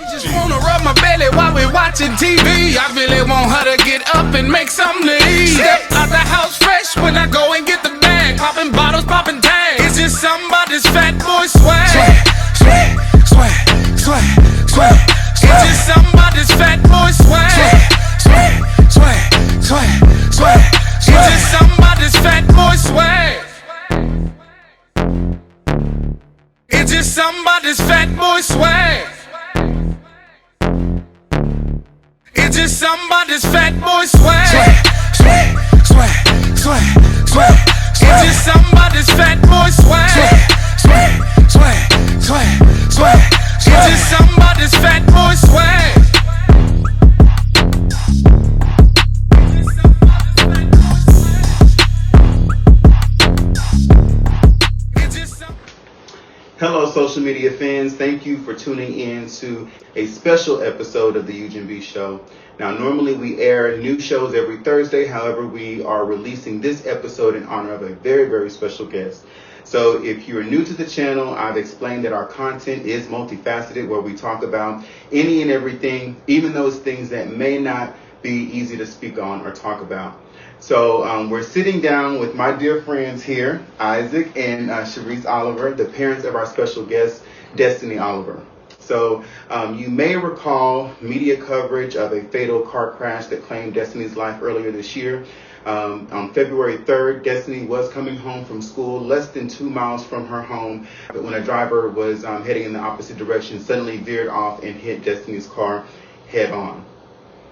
Just wanna rub my belly while we're watching TV. I really want her to get up and make some leave. Step out the house fresh when I go and get the bag. Popping bottles, popping tags. It's just somebody's fat boy swag. Swag, swag, swag, swag, swag. It's just somebody's fat boy swag. Swag, swag, swag, swag, swag. It's just somebody's fat boy swag. It's just somebody's fat boy swag. It's just somebody's fat boy swag. Swag, swag, swag, swag, swag. It's just somebody's fat boy swag. Swag, swag, swag, swag, swag. It's just somebody's fat boy swag. Hello, social media fans. Thank you for tuning in to a special episode of the Eugene B Show. Now, normally we air new shows every Thursday. However, we are releasing this episode in honor of a very, very special guest. So if you're new to the channel, I've explained that our content is multifaceted, where we talk about any and everything, even those things that may not be easy to speak on or talk about. So we're sitting down with my dear friends here, Isaac and Charisse Oliver, the parents of our special guest, Destani Oliver. So you may recall media coverage of a fatal car crash that claimed Destani's life earlier this year. On February 3rd, Destani was coming home from school less than 2 miles from her home, but when a driver was heading in the opposite direction, suddenly veered off and hit Destani's car head on.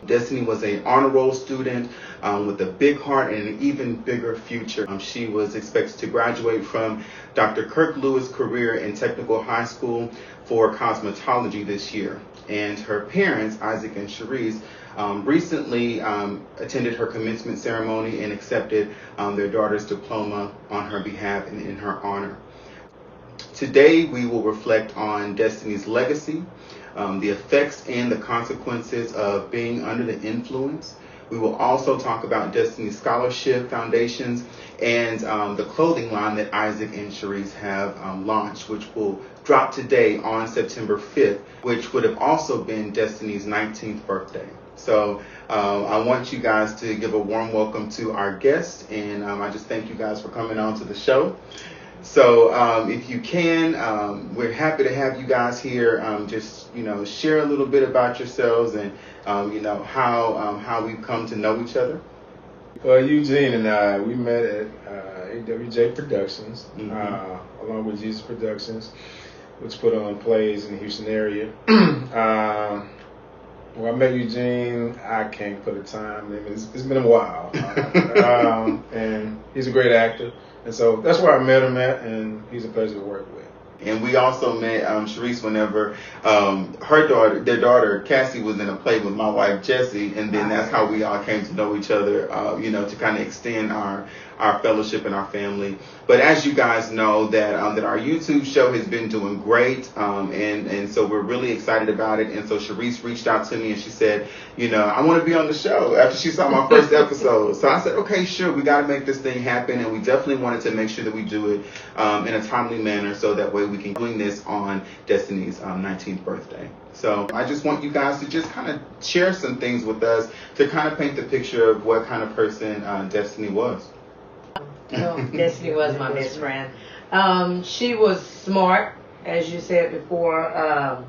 Destani was an honor roll student with a big heart and an even bigger future. She was expected to graduate from Dr. Kirk Lewis Career and Technical High School for cosmetology this year. And her parents, Isaac and Charisse, recently attended her commencement ceremony and accepted their daughter's diploma on her behalf and in her honor. Today, we will reflect on Destani's legacy, the effects and the consequences of being under the influence. We will also talk about Destani's scholarship foundations and the clothing line that Isaac and Charisse have launched, which will drop today on September 5th, which would have also been Destani's 19th birthday. So I want you guys to give a warm welcome to our guest, and I just thank you guys for coming on to the show. So if you can, we're happy to have you guys here. Just, share a little bit about yourselves and, how we've come to know each other. Well, Eugene and I, we met at AWJ Productions, along with Jesus Productions, which put on plays in the Houston area. When I met Eugene, I can't put a time. It's been a while. And he's a great actor. And so that's where I met him at, and he's a pleasure to work with. And we also met Charisse whenever their daughter Cassie was in a play with my wife Jessie, and then that's how we all came to know each other, to kind of extend our fellowship and our family. But as you guys know, that our YouTube show has been doing great, and so we're really excited about it. And so Charisse reached out to me and she said, I want to be on the show after she saw my first episode. So I said, okay, sure, we got to make this thing happen, and we definitely wanted to make sure that we do it in a timely manner, so that way we can doing this on Destani's 19th birthday. So I just want you guys to just kind of share some things with us to kind of paint the picture of what kind of person Destani was. Well, Destani was my best friend. She was smart, as you said before,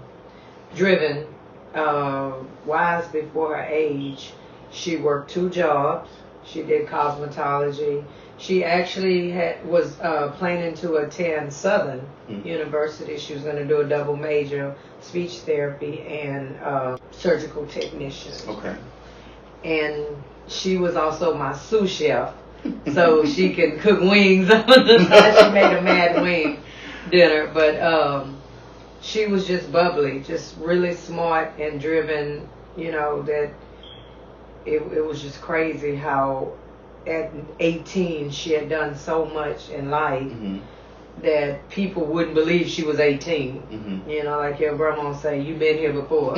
driven, wise before her age. She worked 2 jobs. She did cosmetology. She actually was planning to attend Southern University. She was going to do a double major, speech therapy and surgical technician. Okay. And she was also my sous chef. So she can cook wings on the side. She made a mad wing dinner. But she was just bubbly, just really smart and driven, that it was just crazy how at 18 she had done so much in life that people wouldn't believe she was 18. Like your grandma say, you've been here before.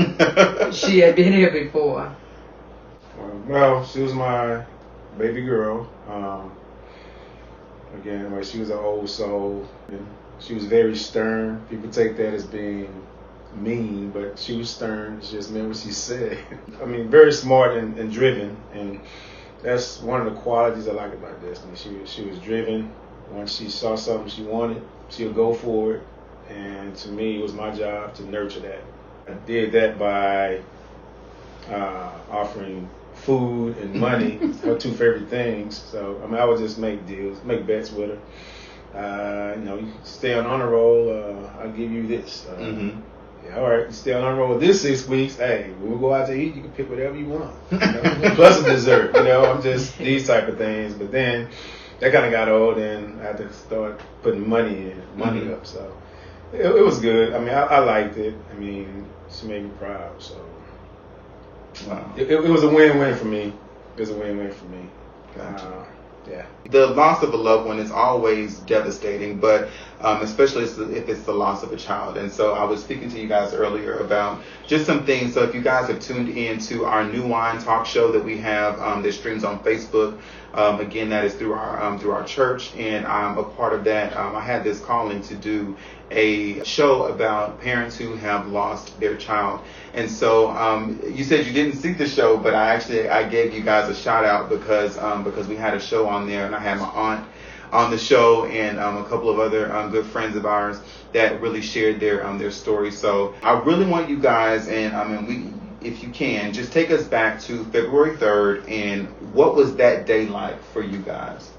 She had been here before. Well, she was my baby girl. Again, she was an old soul. She was very stern. People take that as being mean, but she was stern. She just meant what she said. I mean, very smart and driven, and that's one of the qualities I like about Destiny. She was driven. Once she saw something she wanted, she'll go for it. And to me, it was my job to nurture that. I did that by offering food and money, her two favorite things. So, I mean, I would just make deals, make bets with her. You know, you stay on honor roll, I'll give you this. Yeah, all right, you stay on honor roll this 6 weeks. Hey, when we go out to eat, you can pick whatever you want. You know? Plus a dessert, you know, I'm just these type of things. But then that kind of got old, and I had to start putting money up. So it was good. I mean, I liked it. I mean, she made me proud. So Wow. It was a win-win for me. It was a win-win for me. Gotcha. Yeah. The loss of a loved one is always devastating, but especially if it's the loss of a child. And so I was speaking to you guys earlier about just some things. So if you guys have tuned in to our New Wine talk show that we have that streams on Facebook, again, that is through our church, and I'm a part of that. I had this calling to do a show about parents who have lost their child. And so you said you didn't see the show, but I gave you guys a shout out because we had a show on there, and I had my aunt on the show and a couple of other good friends of ours that really shared their story. So I really want you guys, and I mean, if you can, just take us back to February 3rd, and what was that day like for you guys?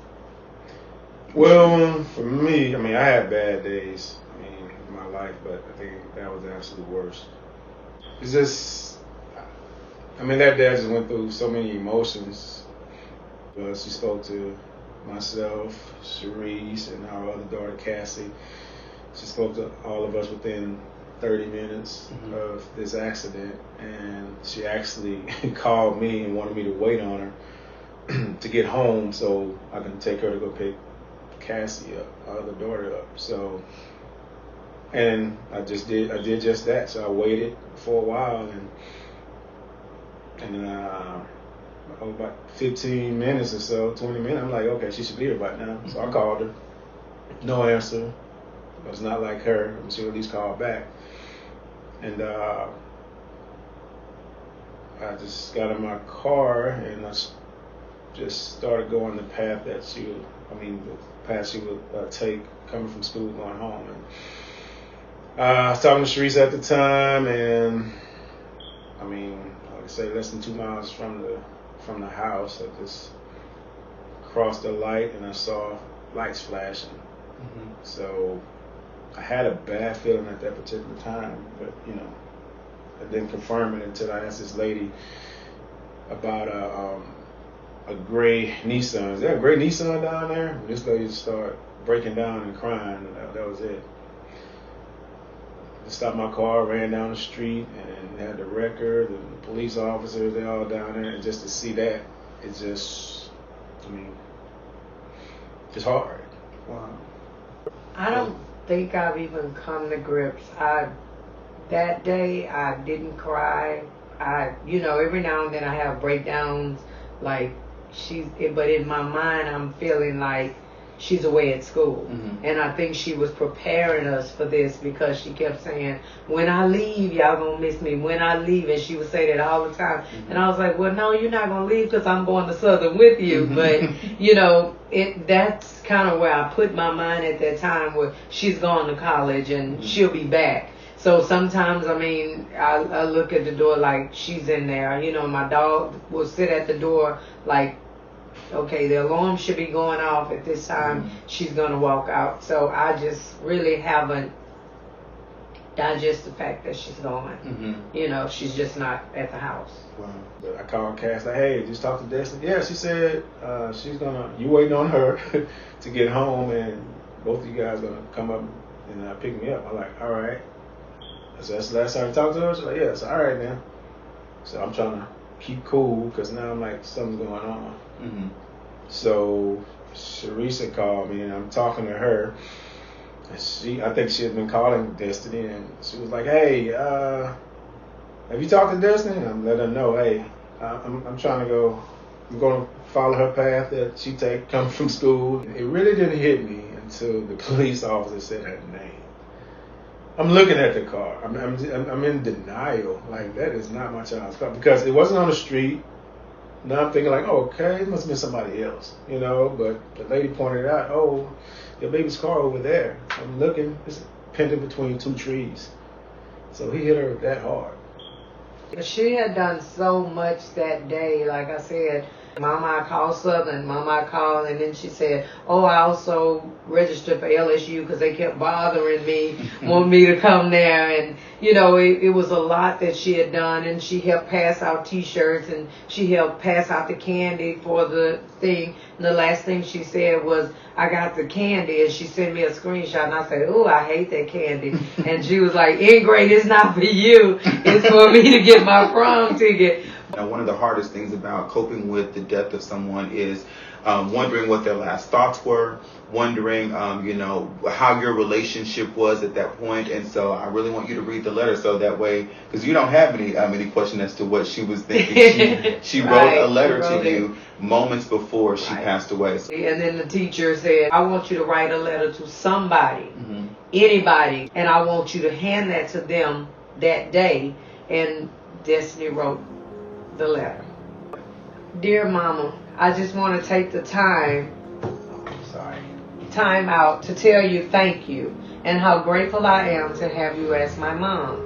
Well, for me, I mean, I had bad days, in my life, but I think that was the absolute worst. It's just, I mean, that day I just went through so many emotions. But she spoke to myself, Charisse, and our other daughter, Cassie. She spoke to all of us within 30 minutes of this accident, and she actually called me and wanted me to wait on her to get home so I can take her to go pick Cassie up, our other daughter up. So, and I did just that. So I waited for a while, and then about 15 minutes or so, 20 minutes, I'm like, okay, she should be here by now. So I called her, no answer. But it's not like her. She'll at least call back. And I just got in my car and I just started going the path that the path she would take coming from school, going home. And I was talking to Charisse at the time, and I mean, like I say, less than 2 miles from the house, I just crossed the light and I saw lights flashing. So I had a bad feeling at that particular time, but I didn't confirm it until I asked this lady about a gray Nissan. Is there a gray Nissan down there? This lady started breaking down and crying. That was it. I stopped my car, ran down the street, and had the record and the police officers, they all down there, and just to see that, it's just, it's hard. Wow. I don't think I've even come to grips. That day I didn't cry. Every now and then I have breakdowns, but in my mind I'm feeling like she's away at school. And I think she was preparing us for this because she kept saying, when I leave, y'all gonna miss me. When I leave, and she would say that all the time. And I was like, well, no, you're not gonna leave because I'm going to Southern with you. But, that's kind of where I put my mind at that time, where she's gone to college and she'll be back. So sometimes, I look at the door like she's in there. My dog will sit at the door like, okay, the alarm should be going off at this time. She's going to walk out. So I just really haven't digested the fact that she's gone. She's just not at the house. Wow. But I called Cass, like, hey, just talk to Destiny. Yeah, she said you waiting on her to get home, and both of you guys going to come up and pick me up. I'm like, all right. So that's the last time I talked to her. She's like, yeah, so all right, man. So I'm trying to keep cool because now I'm like, something's going on. So Charisse called me, and I'm talking to her. I think she had been calling Destiny, and she was like, "Hey, have you talked to Destiny?" And I'm letting her know, "Hey, I'm trying to go. I'm going to follow her path that she coming from school." It really didn't hit me until the police officer said her name. I'm looking at the car. I'm in denial. Like, that is not my child's car because it wasn't on the street. Now I'm thinking like, oh, okay, it must have been somebody else, you know. But the lady pointed out, oh, your baby's car over there. I'm looking. It's pinned between two trees. So he hit her that hard. She had done so much that day. Like I said, Mama, I called Southern. Mama, I called, and then she said, oh, I also registered for LSU because they kept bothering me, wanting me to come there. And, you know, it was a lot that she had done. And she helped pass out T-shirts, and she helped pass out the candy for the thing. And the last thing she said was, I got the candy, and she sent me a screenshot. And I said, oh, I hate that candy. And she was like, Ingrid, it's not for you. It's for me to get my prom ticket. One of the hardest things about coping with the death of someone is wondering what their last thoughts were, wondering, you know, how your relationship was at that point. And so I really want you to read the letter so that way, because you don't have any question as to what she was thinking. She wrote a letter to you moments before she passed away. And then the teacher said, I want you to write a letter to somebody, anybody, and I want you to hand that to them that day. And Destiny wrote the letter. Dear Mama, I just want to take the time out to tell you thank you and how grateful I am to have you as my mom.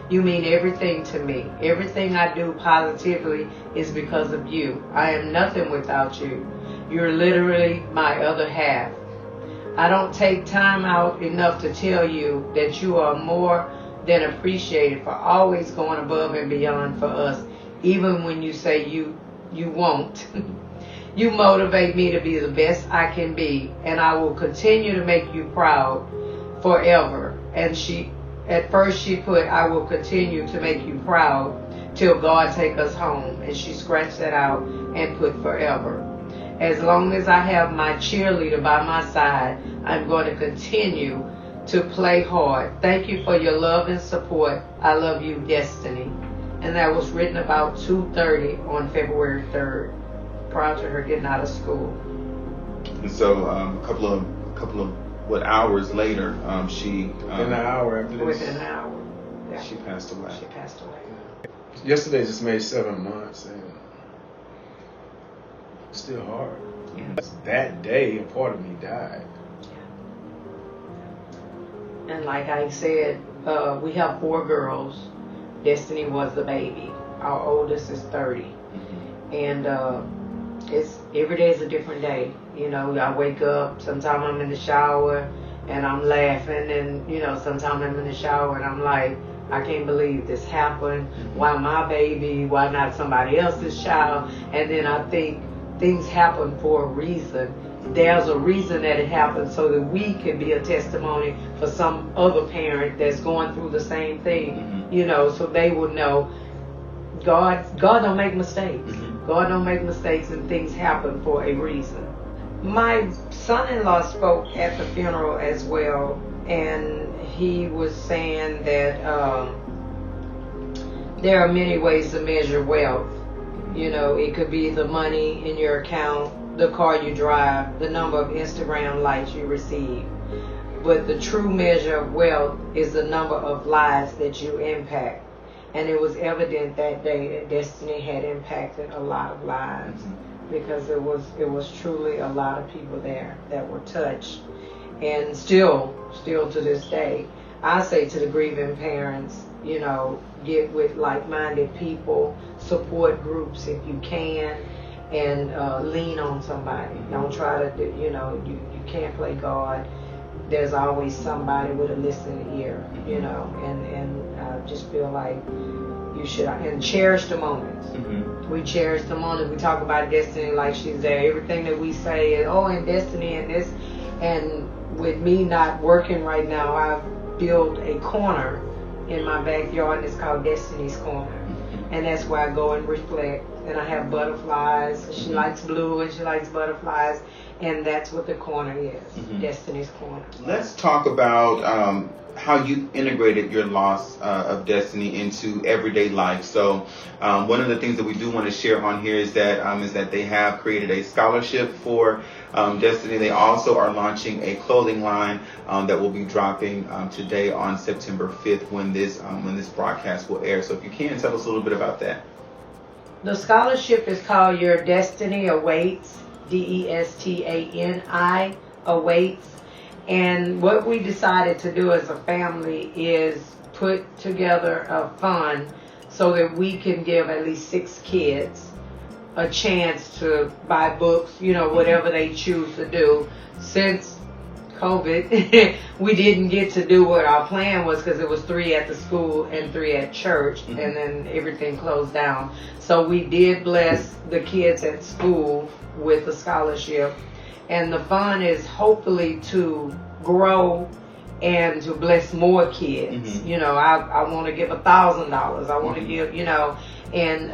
You mean everything to me. Everything I do positively is because of you. I am nothing without you. You're literally my other half. I don't take time out enough to tell you that you are more than appreciated for always going above and beyond for us. Even when you say you won't. You motivate me to be the best I can be, and I will continue to make you proud forever. And at first she put, I will continue to make you proud till God take us home. And she scratched that out and put forever. As long as I have my cheerleader by my side, I'm going to continue to play hard. Thank you for your love and support. I love you, Destiny. And that was written about 2:30 on February 3rd, prior to her getting out of school. And so a couple of hours later, she within an hour after this. Within an hour, yeah. She passed away. She passed away. Yesterday just made 7 months, and it's still hard. Yeah. That day, a part of me died. And like I said, we have 4 girls. Destiny was the baby. Our oldest is 30. And it's every day is a different day. You know, I wake up, sometimes I'm in the shower and I'm laughing, and you know, sometimes I'm in the shower and I'm like, I can't believe this happened. Why my baby? Why not somebody else's child? And then I think things happen for a reason. There's a reason that it happened so that we can be a testimony for some other parent that's going through the same thing, you know, so they will know God don't make mistakes. God don't make mistakes, and things happen for a reason. My son-in-law spoke at the funeral as well, and he was saying that there are many ways to measure wealth. You know, it could be the money in your account, the car you drive, the number of Instagram likes you receive. But the true measure of wealth is the number of lives that you impact. And it was evident that day that Destiny had impacted a lot of lives, because it was truly a lot of people there that were touched. And still to this day, I say to the grieving parents, you know, get with like-minded people, support groups if you can, and lean on somebody. Don't try to, you know, you can't play God. There's always somebody with a listening ear, you know, and I just feel like you should, and cherish the moments. We cherish the moments. We talk about Destiny like she's there. Everything that we say is, oh, and Destiny and this. And with me not working right now, I've built a corner in my backyard, and it's called Destiny's Corner. And that's where I go and reflect. and I have butterflies. She likes blue and she likes butterflies, and that's what the corner is, Destiny's Corner. Let's talk about how you integrated your loss of Destiny into everyday life. So one of the things that we do want to share on here is that they have created a scholarship for Destiny. They also are launching a clothing line that will be dropping today on September 5th when this broadcast will air. So if you can, tell us a little bit about that. The scholarship is called Your Destiny Awaits, DESTANI Awaits. And what we decided to do as a family is put together a fund so that we can give at least 6 kids a chance to buy books, whatever they choose to do. Since COVID, we didn't get to do what our plan was because it was 3 at the school and 3 at church, and then everything closed down. So we did bless the kids at school with a scholarship. And the fund is hopefully to grow and to bless more kids. I want to give $1,000. I want to give, and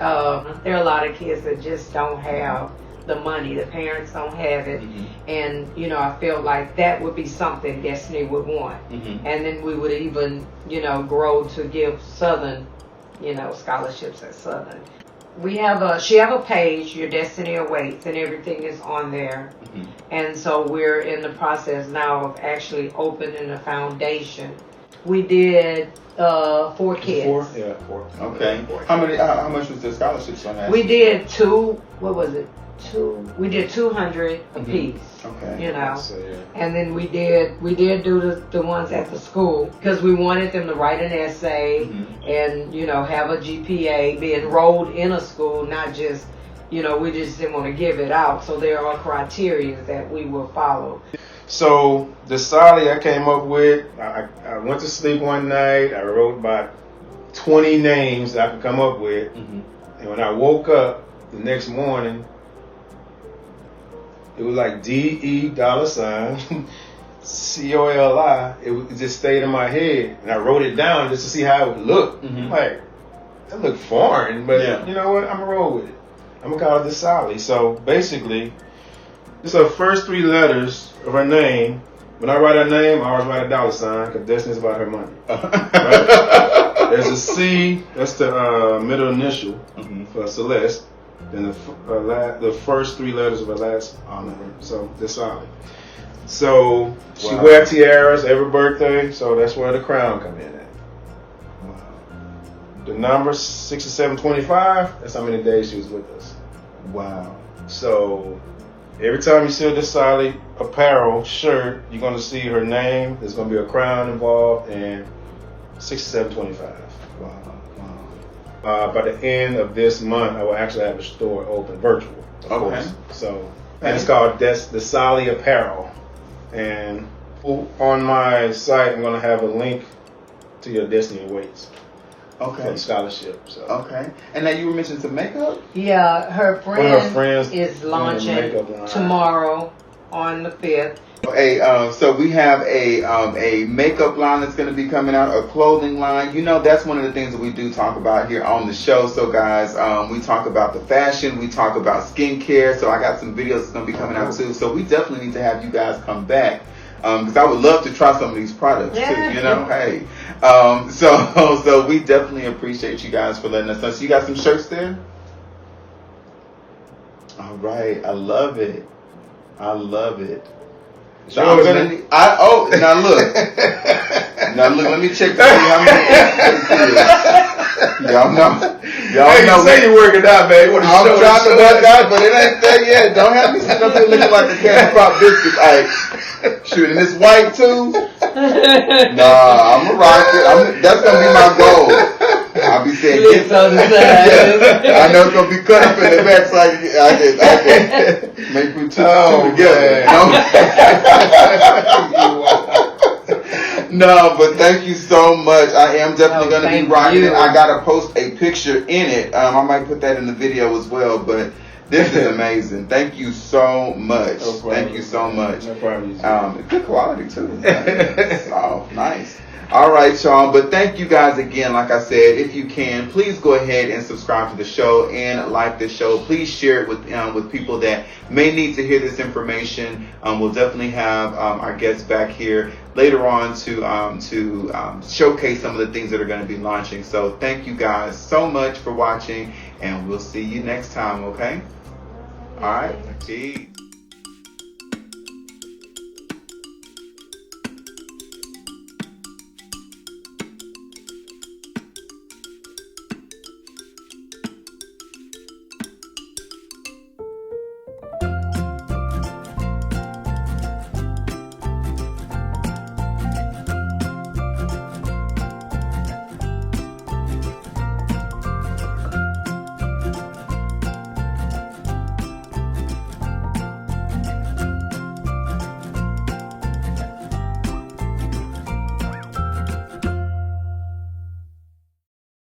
there are a lot of kids that just don't have the money. The parents don't have it. And, I feel like that would be something Destiny would want. And then we would even, grow to give Southern, scholarships at Southern. She have a page, Your Destiny Awaits, and everything is on there. And so we're in the process now of actually opening a foundation. We did 4 kids. 4? Yeah, 4. Okay. How much was the scholarships on that? We did 2. What was it? 2. We did 200 apiece. Okay. And then we did do the ones at the school because we wanted them to write an essay and have a GPA, be enrolled in a school, not just we just didn't want to give it out. So there are criteria that we will follow. So the Sally I came up with, I went to sleep one night. I wrote about 20 names that I could come up with, and when I woke up the next morning, it was like DE $COLI. It just stayed in my head, and I wrote it down just to see how it would look. Like, it looked foreign, but you know what? I'm gonna roll with it. I'm gonna call it Destani. So basically, it's her first 3 letters of her name. When I write her name, I always write a $, because Destiny's about her money. Right? There's a C. That's the middle initial for Celeste. Then the first 3 letters of her last name. So Destani. So she wear tiaras every birthday. So that's where the crown come in at. Wow. The number 6725. That's how many days she was with us. Wow. So every time you see a Destani apparel shirt, you're going to see her name. There's going to be a crown involved, and 6725. Wow. By the end of this month, I will actually have a store open, virtual, of course. So, and it's called Destani Apparel. And on my site, I'm going to have a link to Your Destiny Awaits. Okay. For the scholarship. So. Okay. And now you were mentioning some makeup? Yeah, her friend is launching tomorrow on the 5th. So we have a makeup line that's going to be coming out, a clothing line. That's one of the things that we do talk about here on the show. So guys, we talk about the fashion, we talk about skincare. So I got some videos that's going to be coming out too. So we definitely need to have you guys come back because I would love to try some of these products too. Hey. So we definitely appreciate you guys for letting us know. So you got some shirts there? All right, I love it. So now look. Now look, let me check to see how many y'all know. Hey, you say you're working out, man. I'm trying to work out, but it ain't there yet. Don't have me sitting up here looking like a candy pop biscuit. Shoot, and it's white too? Nah, I'm gonna rock it. That's gonna be my goal. I'll be saying, I know it's gonna be cut up in the back so I can make me two together. No, but thank you so much. I am definitely going to be rocking it. I got to post a picture in it. I might put that in the video as well, but this is amazing. Thank you so much. No problem. Thank you so much. No problem. Good quality too. Oh, nice. All right, y'all. But thank you guys again. Like I said, if you can, please go ahead and subscribe to the show and like the show. Please share it with people that may need to hear this information. We'll definitely have our guests back here later on to showcase some of the things that are going to be launching. So thank you guys so much for watching, and we'll see you next time. Okay. All right. Peace.